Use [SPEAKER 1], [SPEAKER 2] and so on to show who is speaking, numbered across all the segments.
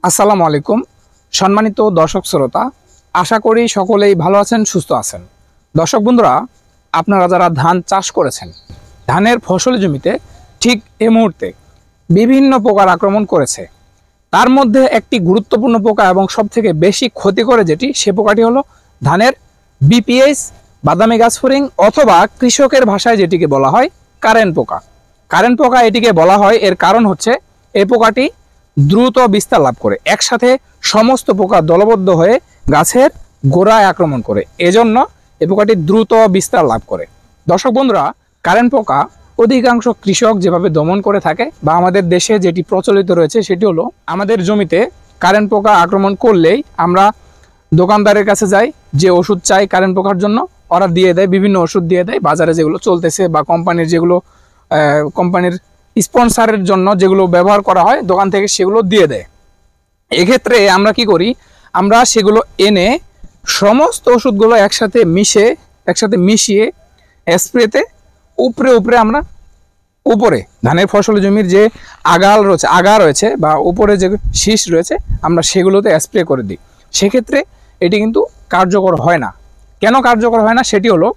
[SPEAKER 1] আসসালামু আলাইকুম সম্মানিত দর্শক শ্রোতা, আশা করি সকলেই ভালো আছেন, সুস্থ আছেন। দর্শক বন্ধুরা, আপনারা যারা ধান চাষ করেছেন, ধানের ফসল জমিতে ঠিক এই মুহূর্তে বিভিন্ন পোকার আক্রমণ করেছে। তার মধ্যে একটি গুরুত্বপূর্ণ পোকা এবং সবথেকে বেশি ক্ষতি করে যেটি, সে পোকাটি হলো ধানের বিপিএস, বাদামি গাছ ফড়িং, অথবা কৃষকের ভাষায় যেটিকে বলা হয় কারেন্ট পোকা। কারেন্ট পোকা এটিকে বলা হয়, এর কারণ হচ্ছে এই পোকাটি দ্রুত বিস্তার লাভ করে, একসাথে সমস্ত পোকা দলবদ্ধ হয়ে গাছের গোড়ায় আক্রমণ করে, এজন্য এই পোকাটি দ্রুত বিস্তার লাভ করে। দর্শক বন্ধুরা, কারেন্ট পোকা অধিকাংশ কৃষক যেভাবে দমন করে থাকে বা আমাদের দেশে যেটি প্রচলিত রয়েছে সেটি হলো, আমাদের জমিতে কারেন্ট পোকা আক্রমণ করলেই আমরা দোকানদারের কাছে যাই, যে ওষুধ চাই কারেন্ট পোকার জন্য, ওরা দিয়ে দেয়, বিভিন্ন ওষুধ দিয়ে দেয়, বাজারে যেগুলো চলতেছে বা কোম্পানির যেগুলো কোম্পানির স্পন্সারের জন্য যেগুলো ব্যবহার করা হয় দোকান থেকে সেগুলো দিয়ে দেয়। এক্ষেত্রে আমরা কি করি, আমরা সেগুলো এনে সমস্ত ওষুধগুলো একসাথে মিশিয়ে স্প্রেতে উপরে আমরা উপরে ধানের ফসল জমির যে আগা রয়েছে বা উপরে যে শীষ রয়েছে আমরা সেগুলোতে স্প্রে করে দিই। সেক্ষেত্রে এটি কিন্তু কার্যকর হয় না। কেন কার্যকর হয় না সেটি হলো,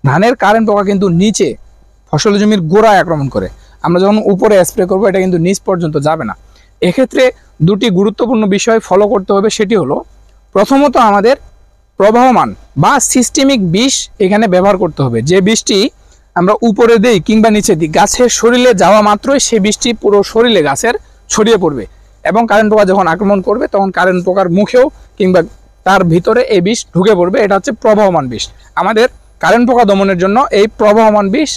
[SPEAKER 1] ধানের কারেন্ট পোকা কিন্তু নিচে ফসল জমির গোড়ায় আক্রমণ করে, আমরা যখন উপরে স্প্রে করব এটা কিন্তু নিচ পর্যন্ত যাবে না। এক্ষেত্রে দুটি গুরুত্বপূর্ণ বিষয় ফলো করতে হবে, সেটি হলো, প্রথমত আমাদের প্রবাহমান বা সিস্টেমিক বিষ এখানে ব্যবহার করতে হবে। যে বিষটি আমরা উপরে দেই কিংবা নিচে দিই, গাছের শরীরে যাওয়া মাত্রই সেই বিষটি পুরো শরীরে গাছের ছড়িয়ে পড়বে এবং কারেন্ট পোকা যখন আক্রমণ করবে তখন কারেন্ট পোকার মুখেও কিংবা তার ভিতরে এই বিষ ঢুকে পড়বে। এটা হচ্ছে প্রবাহমান বিষ। আমাদের কারেন্ট পোকা দমনের জন্য এই প্রবাহমান বিষ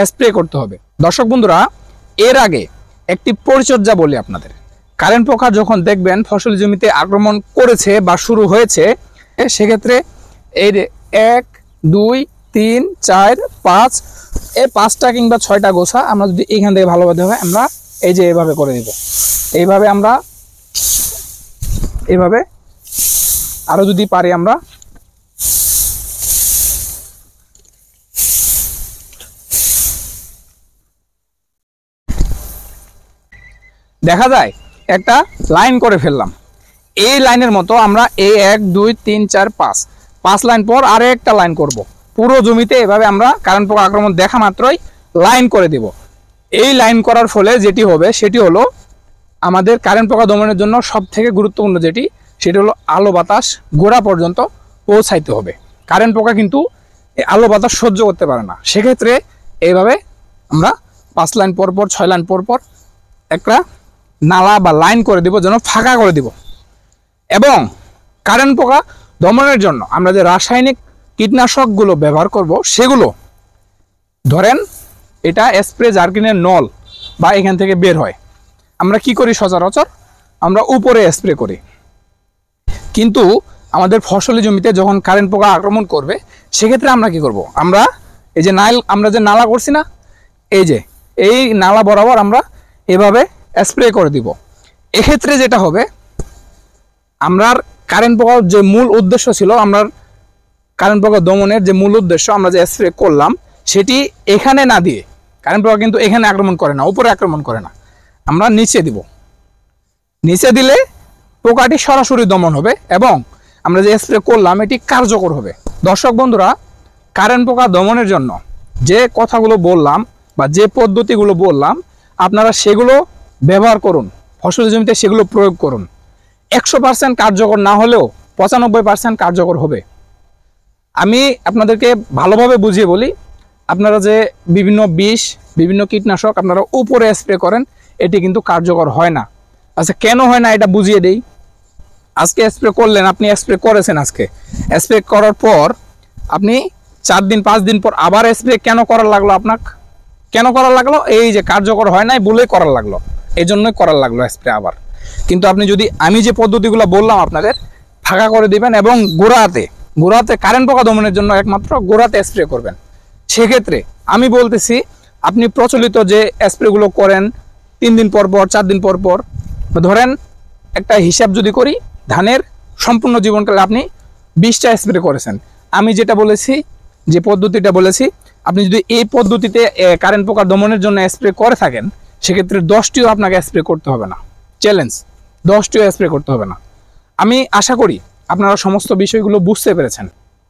[SPEAKER 1] স্প্রে করতে হবে। দর্শক বন্ধুরা, এর আগে একটি পরিচর্যা বলি আপনাদের। কারেন্ট পোকা যখন দেখবেন ফসল জমিতে আক্রমণ করেছে বা শুরু হয়েছে, সেক্ষেত্রে এই 1 2 3 4 5 এই 5টা কিংবা 6টা গোছা আমরা যদি এখান থেকে ভালোভাবে আমরা এই যে এভাবে করে দিব, এইভাবে আমরা এভাবে আরো যদি পারি আমরা দেখা যায় একটা লাইন করে ফেললাম। এই লাইনের মতো আমরা এই 1 2 3 4 5 লাইন পর আরো একটা লাইন করব। পুরো জমিতে এভাবে আমরা কারেন্ট পোকা আক্রমণ দেখা মাত্রই লাইন করে দেব। এই লাইন করার ফলে যেটি হবে সেটি হলো, আমাদের কারেন্ট পোকা দমনের জন্য সবথেকে গুরুত্বপূর্ণ যেটি, সেটি হলো আলো বাতাস গোড়া পর্যন্ত পৌঁছাইতে হবে। কারেন্ট পোকা কিন্তু আলো বাতাস সহ্য করতে পারে না। সেক্ষেত্রে এইভাবে আমরা 5 লাইন পর 6 লাইন পর একটা নালা বা লাইন করে দিব, যেন ফাঁকা করে দিব। এবং কারেন্ট পোকা দমনের জন্য আমরা যে রাসায়নিক কীটনাশকগুলো ব্যবহার করব সেগুলো, ধরেন এটা স্প্রে জার্কিনের নল বা এখান থেকে বের হয়, আমরা কি করি সচরাচর আমরা উপরে স্প্রে করি। কিন্তু আমাদের ফসলি জমিতে যখন কারেন্ট পোকা আক্রমণ করবে সেক্ষেত্রে আমরা কি করব, আমরা এই যে আমরা যে নালা করছি না, এই নালা বরাবর আমরা এভাবে স্প্রে করে দিব। এক্ষেত্রে যেটা হবে, আমরার কারেন্ট পোকার যে মূল উদ্দেশ্য ছিল, আমরা কারেন্ট পোকা দমনের যে মূল উদ্দেশ্য আমরা যে স্প্রে করলাম সেটি এখানে না দিয়ে, কারেন্ট পোকা কিন্তু এখানে আক্রমণ করে না, উপরে আক্রমণ করে না, আমরা নিচে দিব। নিচে দিলে পোকাটি সরাসরি দমন হবে এবং আমরা যে স্প্রে করলাম এটি কার্যকর হবে। দর্শক বন্ধুরা, কারেন্ট পোকা দমনের জন্য যে কথাগুলো বললাম বা যে পদ্ধতিগুলো বললাম আপনারা সেগুলো ব্যবহার করুন, ফসল জমিতে সেগুলো প্রয়োগ করুন। 100% কার্যকর না হলেও 95% কার্যকর হবে। আমি আপনাদেরকে ভালোভাবে বুঝিয়ে বলি, আপনারা যে বিভিন্ন বিষ, বিভিন্ন কীটনাশক আপনারা উপরে স্প্রে করেন, এটি কিন্তু কার্যকর হয় না। আচ্ছা, কেন হয় না এটা বুঝিয়ে দেই। আজকে স্প্রে করলেন, আপনি স্প্রে করেছেন, আজকে স্প্রে করার পর আপনি 4 দিন 5 দিন পর আবার স্প্রে কেন করার লাগলো আপনাকে? কেন করার লাগলো? এই যে কার্যকর হয় নাই বলেই করার লাগলো, এই জন্যই করার লাগলো স্প্রে আবার। কিন্তু আপনি যদি আমি যে পদ্ধতিগুলো বললাম আপনাদের, ফাঁকা করে দিবেন এবং গোড়াতে কারেন্ট পোকা দমনের জন্য একমাত্র গোড়াতে স্প্রে করবেন। সেক্ষেত্রে আমি বলতেছি, আপনি প্রচলিত যে স্প্রেগুলো করেন 3 দিন পর 4 দিন পর ধরেন একটা হিসাব যদি করি, ধানের সম্পূর্ণ জীবনকালে আপনি 20টা স্প্রে করেছেন। আমি যেটা বলেছি, যে পদ্ধতিটা বলেছি, আপনি যদি এই পদ্ধতিতে কারেন্ট পোকা দমনের জন্য স্প্রে করে থাকেন সেক্ষেত্রে 10টিও আপনাকে স্প্রে করতে হবে না। চ্যালেঞ্জ। 10টিও স্প্রে করতে হবে না। আমি আশা করি আপনারা সমস্ত বিষয়গুলো বুঝতে পেরেছেন।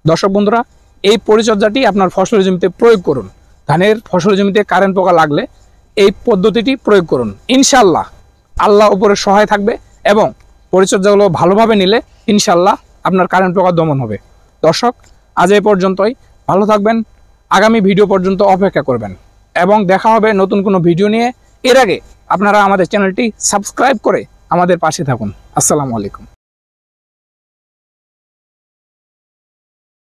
[SPEAKER 1] দর্শক বন্ধুরা, এই পরিচর্যাটি আপনার ফসলের জমিতে প্রয়োগ করুন। ধানের ফসলের জমিতে কারেন্ট পোকা লাগলে এই পদ্ধতিটি প্রয়োগ করুন। ইনশাল্লাহ আল্লাহ উপরে সহায় থাকবে এবং পরিচর্যাগুলো ভালোভাবে নিলে ইনশাল্লাহ আপনার কারেন্ট পোকা দমন হবে। দর্শক, আজ এই পর্যন্তই। ভালো থাকবেন, আগামী ভিডিও পর্যন্ত অপেক্ষা করবেন এবং দেখা হবে নতুন কোনো ভিডিও নিয়ে। এর আগে আপনারা আমাদের চ্যানেলটি সাবস্ক্রাইব করে আমাদের পাশে থাকুন। আসসালামু আলাইকুম।